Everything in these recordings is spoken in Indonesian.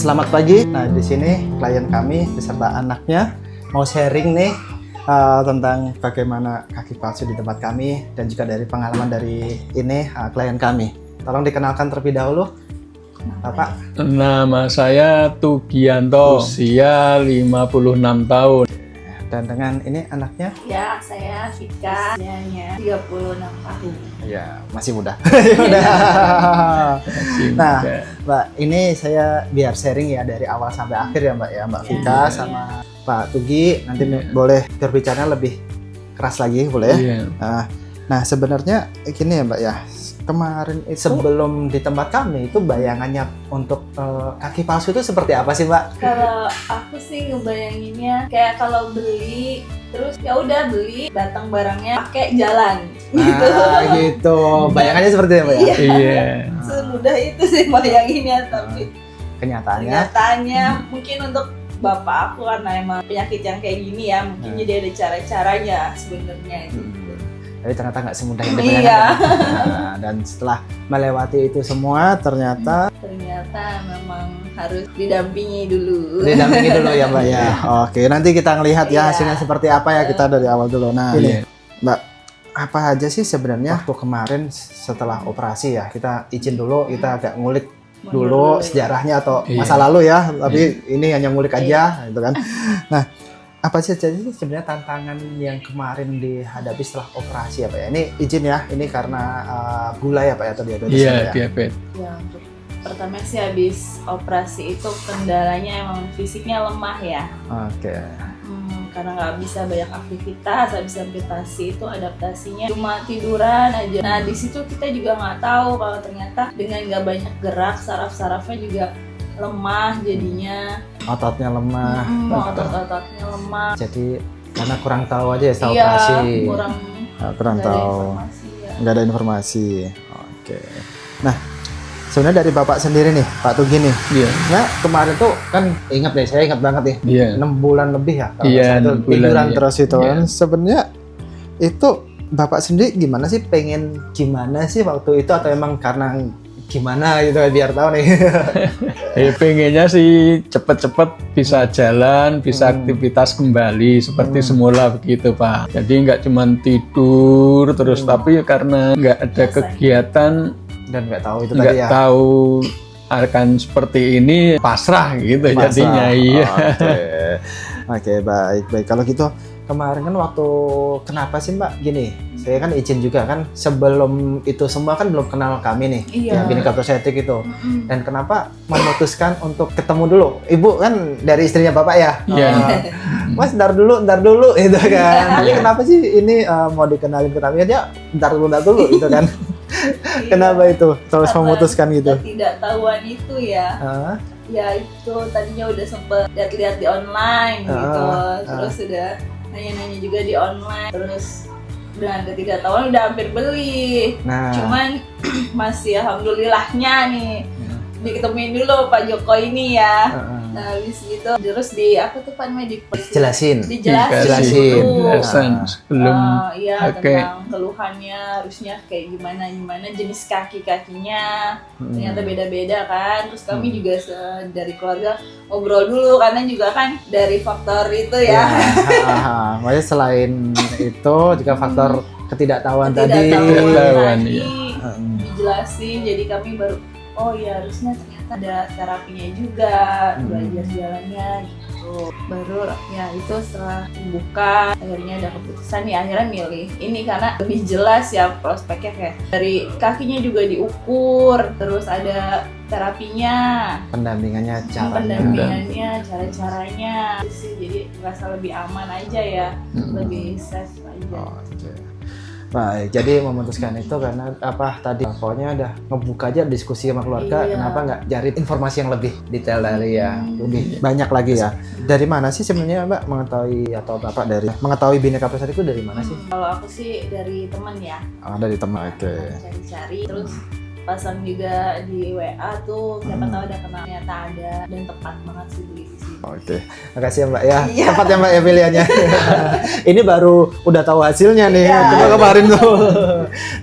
Selamat pagi. Nah, di sini klien kami beserta anaknya mau sharing nih tentang bagaimana kaki palsu di tempat kami dan juga dari pengalaman dari ini klien kami. Tolong dikenalkan terlebih dahulu, Bapak. Nama saya Tugianto, usia 56 tahun. Dan dengan ini anaknya? Ya, saya Vika, usianya 36 tahun. Ya, masih muda. Nah, Mbak, ini saya biar sharing ya dari awal sampai akhir ya Mbak ya, Mbak Vika sama Pak Tugi. Nanti boleh berbicara lebih keras lagi, boleh? Nah, sebenarnya gini ya Mbak ya. Kemarin itu sebelum di tempat kami itu bayangannya untuk kaki palsu itu seperti apa sih Mbak? Kalau aku sih ngebayanginnya kayak kalau beli terus ya udah beli, datang barangnya pakai jalan gitu. Gitu. Bayangannya seperti apa ya? Iya. Semudah itu sih bayanginnya, tapi kenyataannya mungkin untuk bapak aku karena emang penyakit yang kayak gini ya, mungkin jadi ada cara-caranya sebenarnya gitu. Tapi ternyata nggak semudah yang dibayangkan. Nah, dan setelah melewati itu semua ternyata memang harus didampingi dulu. Didampingi dulu ya Mbak ya. Oke, nanti kita ngelihat ya hasilnya seperti apa ya, kita dari awal dulu. Nah, ini Mbak, apa aja sih sebenarnya waktu kemarin setelah operasi ya? Kita izin dulu, kita agak ngulik dulu sejarahnya atau masa lalu ya. Tapi ini hanya ngulik aja gitu kan. Nah, apa sih jadi sebenarnya tantangan yang kemarin dihadapi setelah operasi ya Pak ya? Ini izin ya, ini karena gula ya Pak ya, atau diabetes? Iya, ya? diabetes. Ya, untuk pertama sih habis operasi itu kendalanya emang fisiknya lemah ya. Oke. Karena nggak bisa banyak aktivitas, habis amputasi itu adaptasinya cuma tiduran aja. Nah di situ kita juga nggak tahu kalau ternyata dengan nggak banyak gerak, saraf-sarafnya juga lemah jadinya. Ototnya lemah. Otot-ototnya lemah. Jadi karena kurang tahu aja ya setelah operasi. Kurang tahu. Nggak ada informasi. Oke. Nah, sebenarnya dari Bapak sendiri nih, Pak Tugi nih. Iya. Nah, kemarin tuh kan ingat deh, saya ingat banget nih. Iya. 6 bulan lebih ya. Iya, 6 bulan. Tiduran terus itu kan. Iya. Sebenarnya itu Bapak sendiri gimana sih, pengen gimana sih waktu itu, atau emang karena gimana gitu biar tahu nih. Pengennya sih cepet-cepet bisa jalan, bisa aktivitas kembali seperti semula begitu Pak. Jadi nggak cuma tidur terus, tapi karena nggak ada kegiatan dan nggak tahu itu nggak tadi ya. tahu akan seperti ini, pasrah gitu jadinya. Iya. Oke, baik. Kalau gitu kemarin kan waktu kenapa sih Mbak gini? Saya kan izin juga kan, sebelum itu semua kan belum kenal kami nih, yang Bhinneka Prostetik itu. Dan kenapa memutuskan untuk ketemu dulu? Ibu kan dari istrinya Bapak ya? Iya. Mas, ntar dulu gitu kan. Tapi kenapa sih ini mau dikenalin ke kami aja? Ntar dulu gitu kan. Kenapa itu terus memutuskan gitu? Ketidaktahuan itu ya. Ya itu tadinya udah sempet lihat-lihat di online gitu, terus udah nanya-nanya juga di online, terus dengan ketidaktahuan udah hampir beli. Cuman masih alhamdulillahnya nih diketemuin dulu Pak Joko ini ya. Nah habis gitu terus aku tuh Pak dijelasin sebelum tentang keluhannya harusnya kayak gimana jenis kaki-kakinya ternyata beda-beda kan. Terus kami juga dari keluarga ngobrol dulu karena juga kan dari faktor itu ya. Makanya selain itu juga faktor ketidaktahuan tadi dijelasin, jadi kami baru oh ya harusnya ternyata ada terapinya juga, belajar jalannya gitu. Baru ya itu setelah buka akhirnya ada keputusan ya, akhirnya milih ini karena lebih jelas ya prospeknya, kayak dari kakinya juga diukur, terus ada terapinya, pendampingannya, cara-caranya sih, jadi merasa lebih aman aja ya, lebih safe aja. Baik, jadi memutuskan itu karena apa tadi, pokoknya udah ngebuka aja diskusi sama keluarga, kenapa nggak cari informasi yang lebih detail dari lebih banyak lagi ya. Dari mana sih sebenarnya Mbak mengetahui, atau Bapak dari mengetahui Bhinneka Prostetik itu dari mana sih? Kalau aku sih dari teman ya. Dari teman, oke. Cari-cari, terus pasang juga di WA tuh, siapa tahu ada kenal, ternyata ada, dan tepat banget sih beli di sini. Oke, makasih ya Mbak ya. Tepat ya Mbak ya pilihannya. Ini baru udah tahu hasilnya nih, cuma kemarin tuh.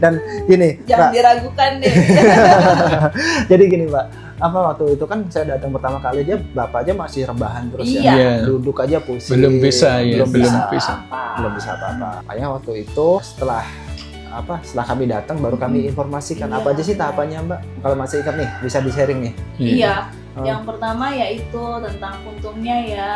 Dan gini, jangan diragukan deh. Jadi gini Mbak, apa waktu itu kan saya datang pertama kali aja bapak aja masih rebahan terus Iya. ya. Iya. Duduk aja pusing. Belum bisa ya, belum bisa. Belum bisa apa-apa. Makanya waktu itu setelah kami datang baru kami informasikan Iya. apa aja sih tahapannya Mbak. Kalau masih ingat nih bisa di-sharing nih. Iya. Oh. Yang pertama yaitu tentang puntungnya ya.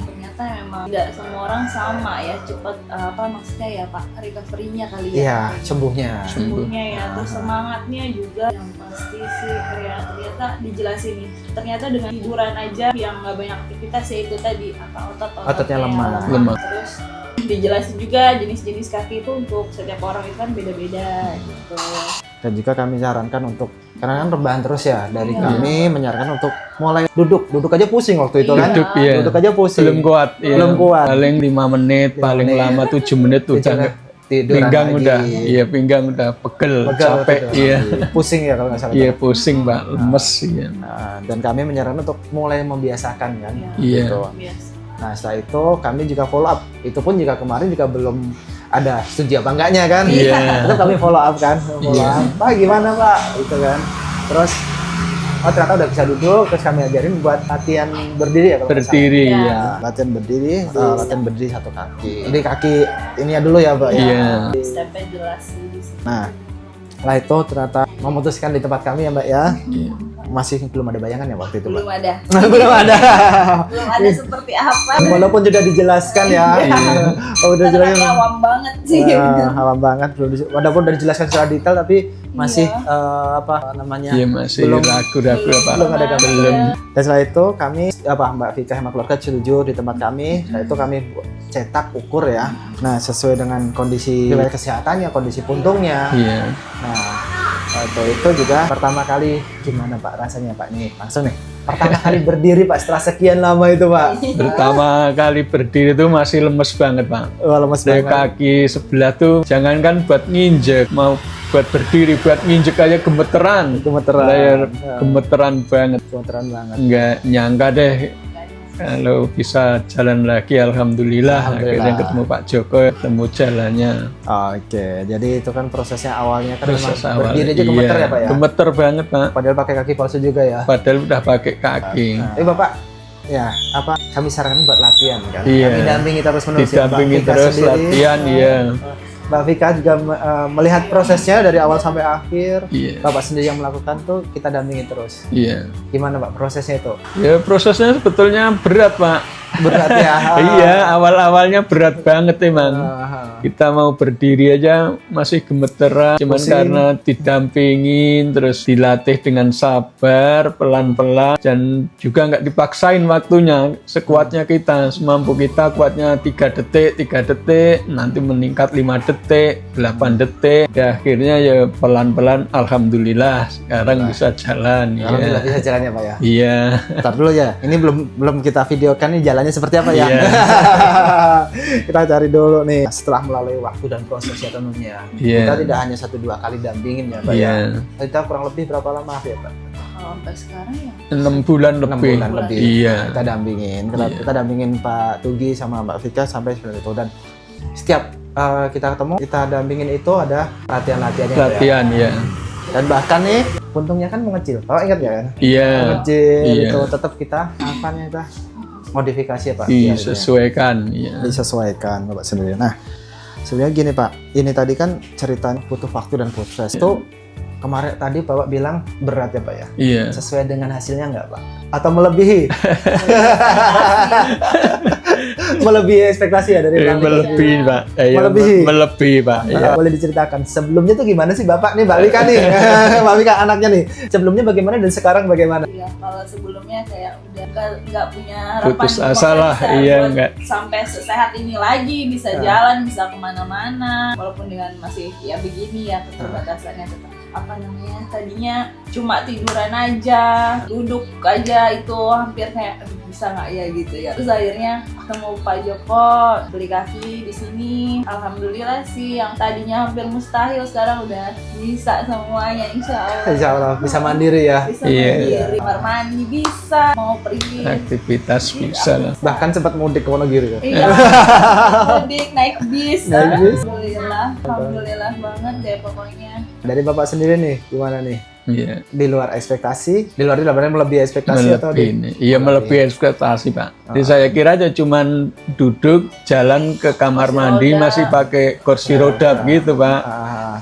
Ternyata memang tidak semua orang sama ya cepat maksudnya ya Pak recovery-nya kali ya. Iya, sembuhnya. Sembuhnya ya, terus semangatnya juga yang pasti sih kayak ternyata dijelasin nih. Ternyata dengan tiduran aja yang nggak banyak aktivitas ya itu tadi Ototnya lemah. Terus dijelasin juga jenis-jenis kaki itu untuk setiap orang itu kan beda-beda gitu. Dan juga kami sarankan untuk karena kan rebahan terus ya dari Iya. kami menyarankan untuk mulai duduk aja pusing waktu itu kan. Duduk ya. Duduk aja pusing. Belum kuat. Ya. Belum kuat. Paling 5 menit, 5 paling menit. lama 7 menit udah Tiduran pinggang lagi. udah. Iya, pinggang udah pegel, capek. tiduran Iya. lagi. Pusing ya kalau nggak salah. Iya, pusing, Pak. Lemes iya. Nah, dan kami menyarankan untuk mulai membiasakan kan. Iya. Gitu. Biasa. Nah setelah itu kami juga follow up. Itu pun juga kemarin juga belum ada setuju apa enggaknya kan. Iya. Itu kami follow up kan. Follow Iya. up. Pak gimana Pak? Itu kan. Terus ternyata udah bisa duduk. Terus kami ajarin buat latihan berdiri ya kalau nggak salah. Berdiri Iya. ya. Latihan berdiri, latihan berdiri satu kaki. Jadi kaki ini ya dulu ya Pak. ya. Iya. Stepnya jelas sih di sini. Nah setelah itu ternyata memutuskan di tempat kami ya Mbak ya. Iya. Masih belum ada bayangan ya waktu itu Mbak. Belum ada. Belum ada. Belum ada seperti apa. Walaupun sudah dijelaskan ya. Oh, udah Ternyata dijelaskan. awam banget sih. Awam banget walaupun udah dijelaskan secara detail tapi masih Iya, masih belum ragu-ragu apa. belum ada gambaran. Belum. Dan setelah itu kami Mbak Vika sama keluarga setuju di tempat kami. Setelah itu kami cetak ukur ya. Nah sesuai dengan kondisi riwayat kesehatannya, kondisi puntungnya. Iya. Nah itu juga pertama kali gimana Pak rasanya Pak nih langsung nih pertama kali berdiri Pak setelah sekian lama itu Pak. Pertama kali berdiri itu masih lemes banget, Pak. Wah, lemes Dari banget. kaki sebelah tuh jangankan buat nginjek, mau buat berdiri, buat nginjek aja gemeteran. Gemeteran. Layar gemeteran banget. Gemeteran banget. Nggak nyangka deh kalau bisa jalan lagi, alhamdulillah. Akhirnya ketemu Pak Joko, ketemu jalannya. Oke, jadi itu kan prosesnya awalnya kan Proses memang awal, berdiri aja gemeter iya, ya Pak ya? Gemeter banget, Pak. Padahal pakai kaki palsu juga ya? Padahal udah pakai kaki. Bapak, ya kami sarankan buat latihan kan? Iya. Kami dampingi terus menerus Didampingi Mbak Vika terus sendiri. latihan, iya. Mbak Vika juga melihat prosesnya dari awal sampai akhir. Iya. Bapak sendiri yang melakukan tuh kita dampingi terus. Iya. Gimana Pak prosesnya itu? Ya prosesnya sebetulnya berat, Pak. Berat ya? Iya, awal-awalnya berat banget emang. Kita mau berdiri aja masih gemeteran, cuman Pusing. karena didampingin, terus dilatih dengan sabar, pelan-pelan, dan juga nggak dipaksain waktunya, sekuatnya kita, semampu kita, kuatnya 3 detik, nanti meningkat 5 detik, 8 detik, ya akhirnya ya pelan-pelan, alhamdulillah sekarang bisa jalan. Alhamdulillah Ya. bisa jalannya Pak ya? Iya. Ntar dulu ya, ini belum kita videokan nih jalannya seperti apa ya? Iya. Kita cari dulu nih. Setelah melalui waktu dan prosesnya tentunya, Iya. kita tidak hanya 1-2 kali dampingin ya Pak Iya. ya? Kita kurang lebih berapa lama ya Pak? Kalau sampai sekarang ya 6 bulan 6 lebih. bulan lebih. Iya. Kita dampingin. Iya. Kita dampingin Pak Tugi sama Mbak Vika sampai seperti itu. Dan setiap kita ketemu, kita dampingin itu ada latihan-latihannya. Pak, ya? Latihan ya. Dan bahkan nih puntungnya kan mengecil. Kalau ingat ya kan? Iya. Mengecil Iya. itu tetap kita apanya itu modifikasi ya Pak. Disesuaikan. Iya. Disesuaikan Bapak sendiri. Nah, sebenarnya gini Pak, ini tadi kan cerita butuh waktu dan proses. Itu kemarin tadi Bapak bilang berat ya Pak ya? Iya. Sesuai dengan hasilnya nggak Pak? Atau melebihi? Melebihi ekspektasi ya dari Bang? Melebihi, Pak. Iya, Melebihi. Melebihi, Pak. Iya. Boleh diceritakan sebelumnya tuh gimana sih Bapak nih Mbak Vika nih? Mbak Vika anaknya nih. Sebelumnya bagaimana dan sekarang bagaimana? ya kalau sebelumnya kayak udah nggak punya harapan Putus bahwa asa lah, bisa iya, buat nggak. sampai sesehat ini lagi bisa jalan bisa kemana-mana walaupun dengan masih ya begini ya keterbatasannya tetap apa namanya tadinya cuma tiduran aja duduk aja itu hampir kayak aduh, bisa nggak ya gitu ya terus akhirnya ketemu Pak Joko beli kaki di sini alhamdulillah sih yang tadinya hampir mustahil sekarang udah bisa semuanya Insya Allah bisa mandiri ya. bisa Iya. mandiri kamar mandi bisa mau pergi Aktivitas bisa lah. Bahkan sempat mudik ke Wonogiri ya. iya mudik naik bis Naik bis. alhamdulillah Alhamdulillah banget deh pokoknya. Dari Bapak sendiri nih, gimana nih? Iya. Di luar ekspektasi, di luar itu sebenarnya melebihi ekspektasi atau Iya melebihi ekspektasi Pak. Jadi saya kira aja cuman duduk jalan ke kamar Kursi mandi roda. masih pakai kursi roda gitu Pak.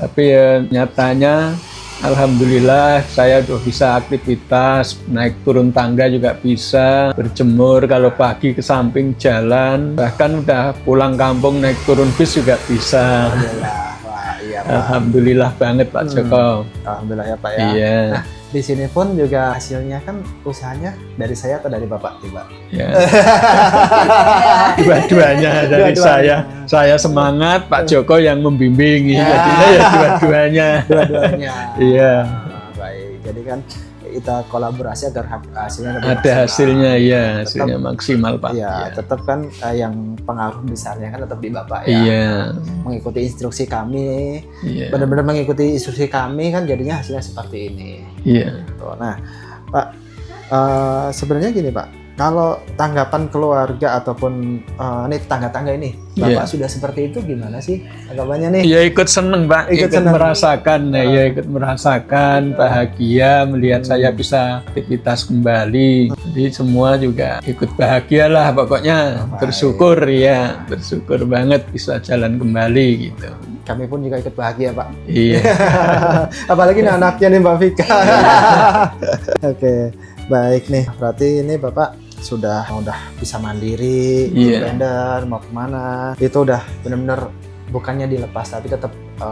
Tapi ya nyatanya alhamdulillah saya udah bisa aktivitas, naik turun tangga juga bisa, berjemur kalau pagi ke samping jalan, bahkan udah pulang kampung naik turun bis juga bisa. Alhamdulillah. Wah, iya Pak. Alhamdulillah banget Pak Joko. Alhamdulillah ya Pak ya. Iya. Nah, di sini pun juga hasilnya kan usahanya dari saya atau dari Bapak tiba. Ya. Dua-duanya dari saya semangat, Pak Joko yang membimbing, jadinya ya dua-duanya. Dua-duanya. Iya. Baik. Jadi kan kita kolaborasi agar hasilnya lebih Ada maksimal. hasilnya ya, Tetap- hasilnya maksimal Pak. Iya, tetap kan yang pengaruh besarnya kan tetap di Bapak ya. Iya. Mengikuti instruksi kami, Iya. benar-benar mengikuti instruksi kami kan jadinya hasilnya seperti ini. Iya. Tuh, nah, Pak, sebenarnya gini Pak, kalau tanggapan keluarga ataupun ini tangga-tangga ini, Bapak Iya. sudah seperti itu gimana sih tanggapannya nih? Ya ikut seneng Pak, Ikut ikut seneng. merasakan, ya ikut merasakan bahagia melihat saya bisa aktivitas kembali. Jadi semua juga ikut bahagia lah pokoknya, Baik. bersyukur ya, bersyukur banget bisa jalan kembali gitu. Kami pun juga ikut bahagia Pak. Iya. Apalagi anaknya nih Mbak Vika. Oke, baik nih. Berarti ini Bapak sudah bisa mandiri, Iya. independen, mau kemana. Itu udah benar-benar bukannya dilepas tapi tetap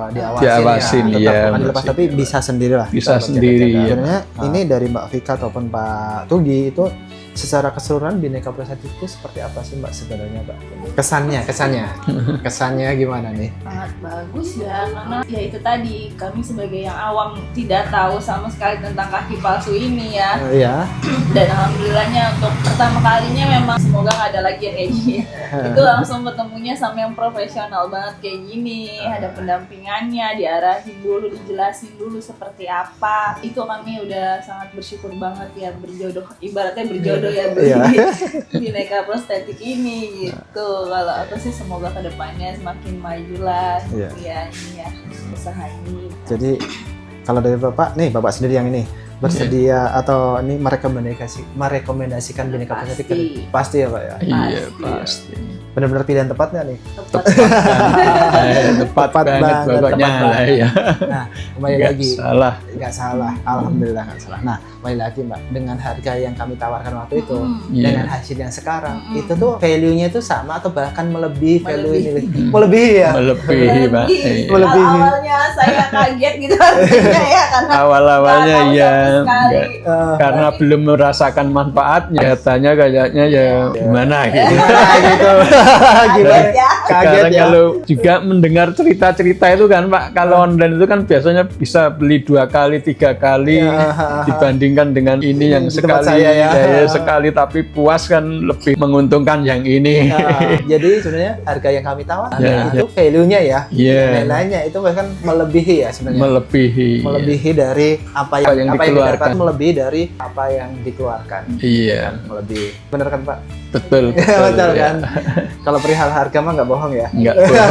diawasin, Diawasin, ya. Tetap iya, bukan dilepas masih tapi bisa sendiri lah. Bisa Kita sendiri, berjaga-jaga. iya. Sebenarnya ini dari Mbak Vika ataupun Pak Tugi itu secara keseluruhan Bhinneka Prasasti itu seperti apa sih Mbak sebenarnya Mbak? Kesannya gimana nih? Sangat bagus ya, karena ya itu tadi kami sebagai yang awam tidak tahu sama sekali tentang kaki palsu ini ya. Iya. Dan alhamdulillahnya untuk pertama kalinya memang semoga nggak ada lagi yang kayak gini. Itu langsung ketemunya sama yang profesional banget kayak gini, ada pendampingannya, diarahin dulu, dijelasin dulu seperti apa. Itu kami udah sangat bersyukur banget ya, berjodoh, ibaratnya berjodoh ya Iya. Bhinneka Prostetik ini gitu. Kalau aku sih semoga kedepannya semakin maju lah Iya. ya ini ya usaha ini. Jadi kalau dari Bapak, nih Bapak sendiri yang ini bersedia atau ini merekomendasikan Bhinneka Prasasti ke pasti ya Pak ya. Iya Pasti. pasti. Benar-benar pilihan tepat nggak nih? Tepat. Tepat banget banget, pokoknya tepat lah ya. Nah, kembali Nggak lagi. salah. Nggak salah, alhamdulillah nggak salah. Nah, kembali lagi Mbak, dengan harga yang kami tawarkan waktu itu Iya. dengan hasil yang sekarang, Mm-mm. itu tuh value-nya itu sama atau bahkan melebihi value ini. Melebihi. Melebihi ya. Melebihi Pak. Melebihi. Iya. Melebihi. Awalnya saya kaget gitu harganya ya karena Awal-awalnya nggak tahu ya sama sekali. nggak- Eh, karena belum merasakan manfaatnya, katanya kayaknya ya gimana gitu. Gimana gitu? Gimana? Kaget ya. Kaget Sekarang ya. kalau juga mendengar cerita-cerita itu kan Pak, kalau online itu kan biasanya bisa beli 2 kali, 3 kali Ya. dibandingkan dengan ini yang Di tempat sekali, saya ya. sekali tapi puas kan lebih menguntungkan yang ini. Nah, jadi sebenarnya harga yang kami tawarkan Ya, itu value-nya ya, Iya. nilainya itu bahkan melebihi ya sebenarnya. Melebihi. Dari apa Apa yang dikeluarkan. didapat, melebihi dari apa yang dikeluarkan. Iya, Melebihi. Benar kan Pak? betul. Betul ya. kan? Kalau perihal harga mah nggak bohong ya. Enggak bohong.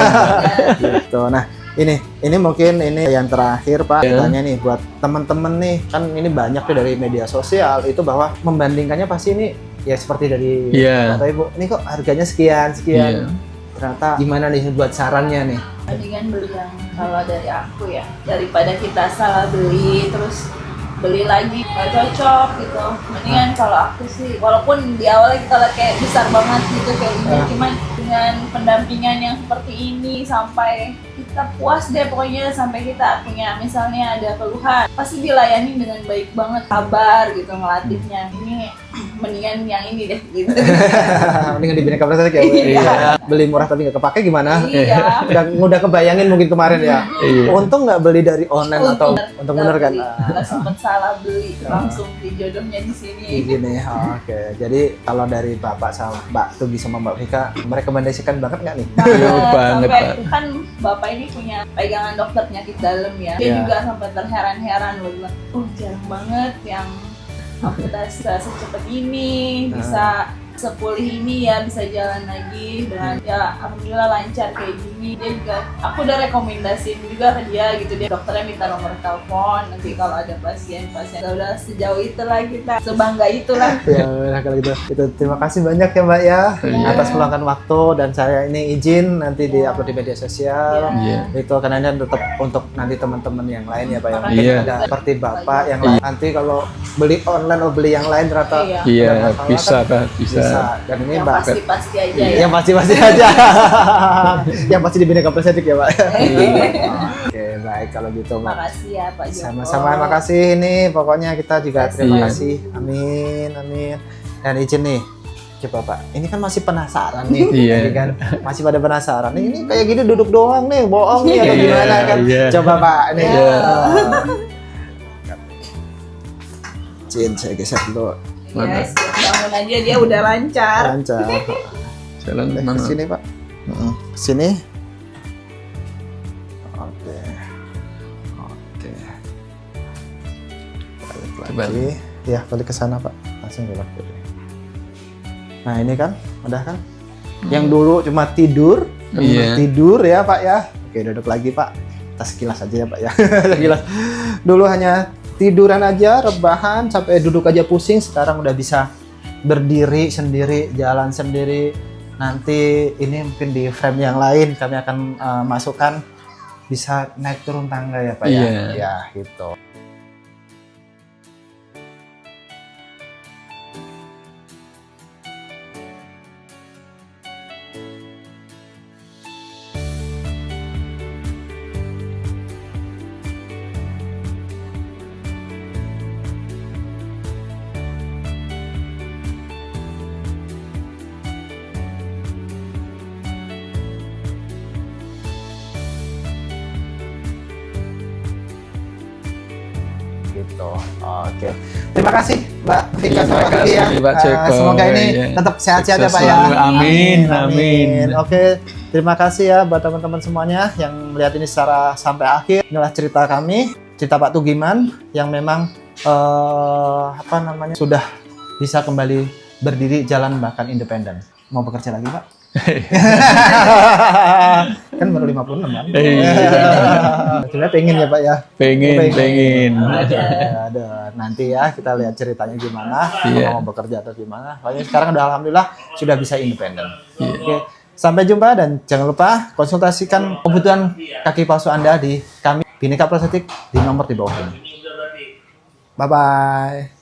Gitu. Nah, ini mungkin ini yang terakhir Pak, Ya. tanya nih buat teman-teman nih, kan ini banyak tuh dari media sosial itu bahwa membandingkannya pasti ini ya seperti dari Iya. Bapak Ibu, ini kok harganya sekian. Iya. Ternyata gimana nih buat sarannya nih? Mendingan beli yang kalau dari aku ya, daripada kita salah beli terus beli lagi nggak cocok gitu. Mendingan kalau aku sih, walaupun di awalnya kita lihat kayak besar banget gitu kayaknya, cuman dengan pendampingan yang seperti ini sampai kita puas deh pokoknya, sampai kita punya misalnya ada keluhan pasti dilayani dengan baik banget, sabar gitu ngelatihnya. Ini mendingan yang ini deh gitu. Mendingan di Bhinneka Prasasti ya. Bu? Iya. Beli murah tapi nggak kepake gimana? Iya. Udah kebayangin mungkin kemarin ya. Iya. Untung nggak beli dari online atau untung bener kan? Nggak sempet salah beli, langsung beli jodohnya di sini. Gini, oke. Jadi kalau dari Bapak sama Mbak Tugi sama Mbak Vika merekomendasikan banget nggak nih? Iya, banget, sampai Pak. kan Bapak ini punya pegangan dokter penyakit dalam ya. Dia Iya. juga sampai terheran-heran loh, bilang, jarang banget yang amputasi bisa secepat ini, bisa sepulih ini ya bisa jalan lagi dengan ya alhamdulillah lancar kayak gini. Dia juga, aku udah rekomendasiin juga ke dia gitu, dia dokternya minta nomor telepon nanti kalau ada pasien udah sejauh itulah kita, sebangga itulah. Ya udah kalau gitu. Terima kasih banyak ya Mbak ya atas meluangkan waktu, dan saya ini izin nanti di-upload di media sosial. Itu karena ini tetap untuk nanti teman-teman yang lain ya Pak ya. Mungkin ada seperti Bapak yang lain. Nanti kalau beli online atau beli yang lain ternyata iya bisa kan, bisa. Dan ini yang Mbak pasti-pasti aja ya. yang pasti-pasti aja. Yang pasti di Bhinneka Prasetyk ya Pak. Oke baik kalau gitu Mbak. Makasih ya Pak Joko. Sama-sama, makasih ini pokoknya kita juga terima kasih. Amin, amin. Dan izin nih, coba Pak, ini kan masih penasaran nih, ini kan masih pada penasaran. Ini kayak gini duduk doang nih, bohong nih atau gimana kan? Coba Pak, ini. Izin saya geser dulu. Yes, bangun aja dia udah lancar. Lancar. Jalan Ke mana? sini Pak. Sini. Oke. Oke. Balik lagi. Ya, balik ke sana Pak. Langsung belok kiri. Nah, ini kan, udah kan? Yang dulu cuma tidur, tidur ya Pak ya. Oke, duduk lagi Pak. Kita sekilas aja ya Pak ya. Sekilas. Dulu hanya tiduran aja, rebahan, sampai duduk aja pusing. Sekarang udah bisa berdiri sendiri, jalan sendiri. Nanti ini mungkin di frame yang lain kami akan masukkan bisa naik turun tangga ya Pak ya. Ya gitu. Gitu. Oke. Terima kasih Mbak Tika sama Pak Tugi ya. Semoga ini tetap sehat-sehat ya Pak ya. Amin, amin. Oke, terima kasih ya buat teman-teman semuanya yang melihat ini secara sampai akhir. Inilah cerita kami, cerita Pak Tugiman yang memang sudah bisa kembali berdiri, jalan bahkan independen. Mau bekerja lagi Pak? Kan baru 56 kan? Sebenarnya pengen ya Pak ya? Pengen. Ada nanti ya kita lihat ceritanya gimana, mau bekerja atau gimana. Pokoknya sekarang udah alhamdulillah sudah bisa independen. Oke, sampai jumpa dan jangan lupa konsultasikan kebutuhan kaki palsu Anda di kami Bhinneka Prasetyk di nomor di bawah ini. Bye bye.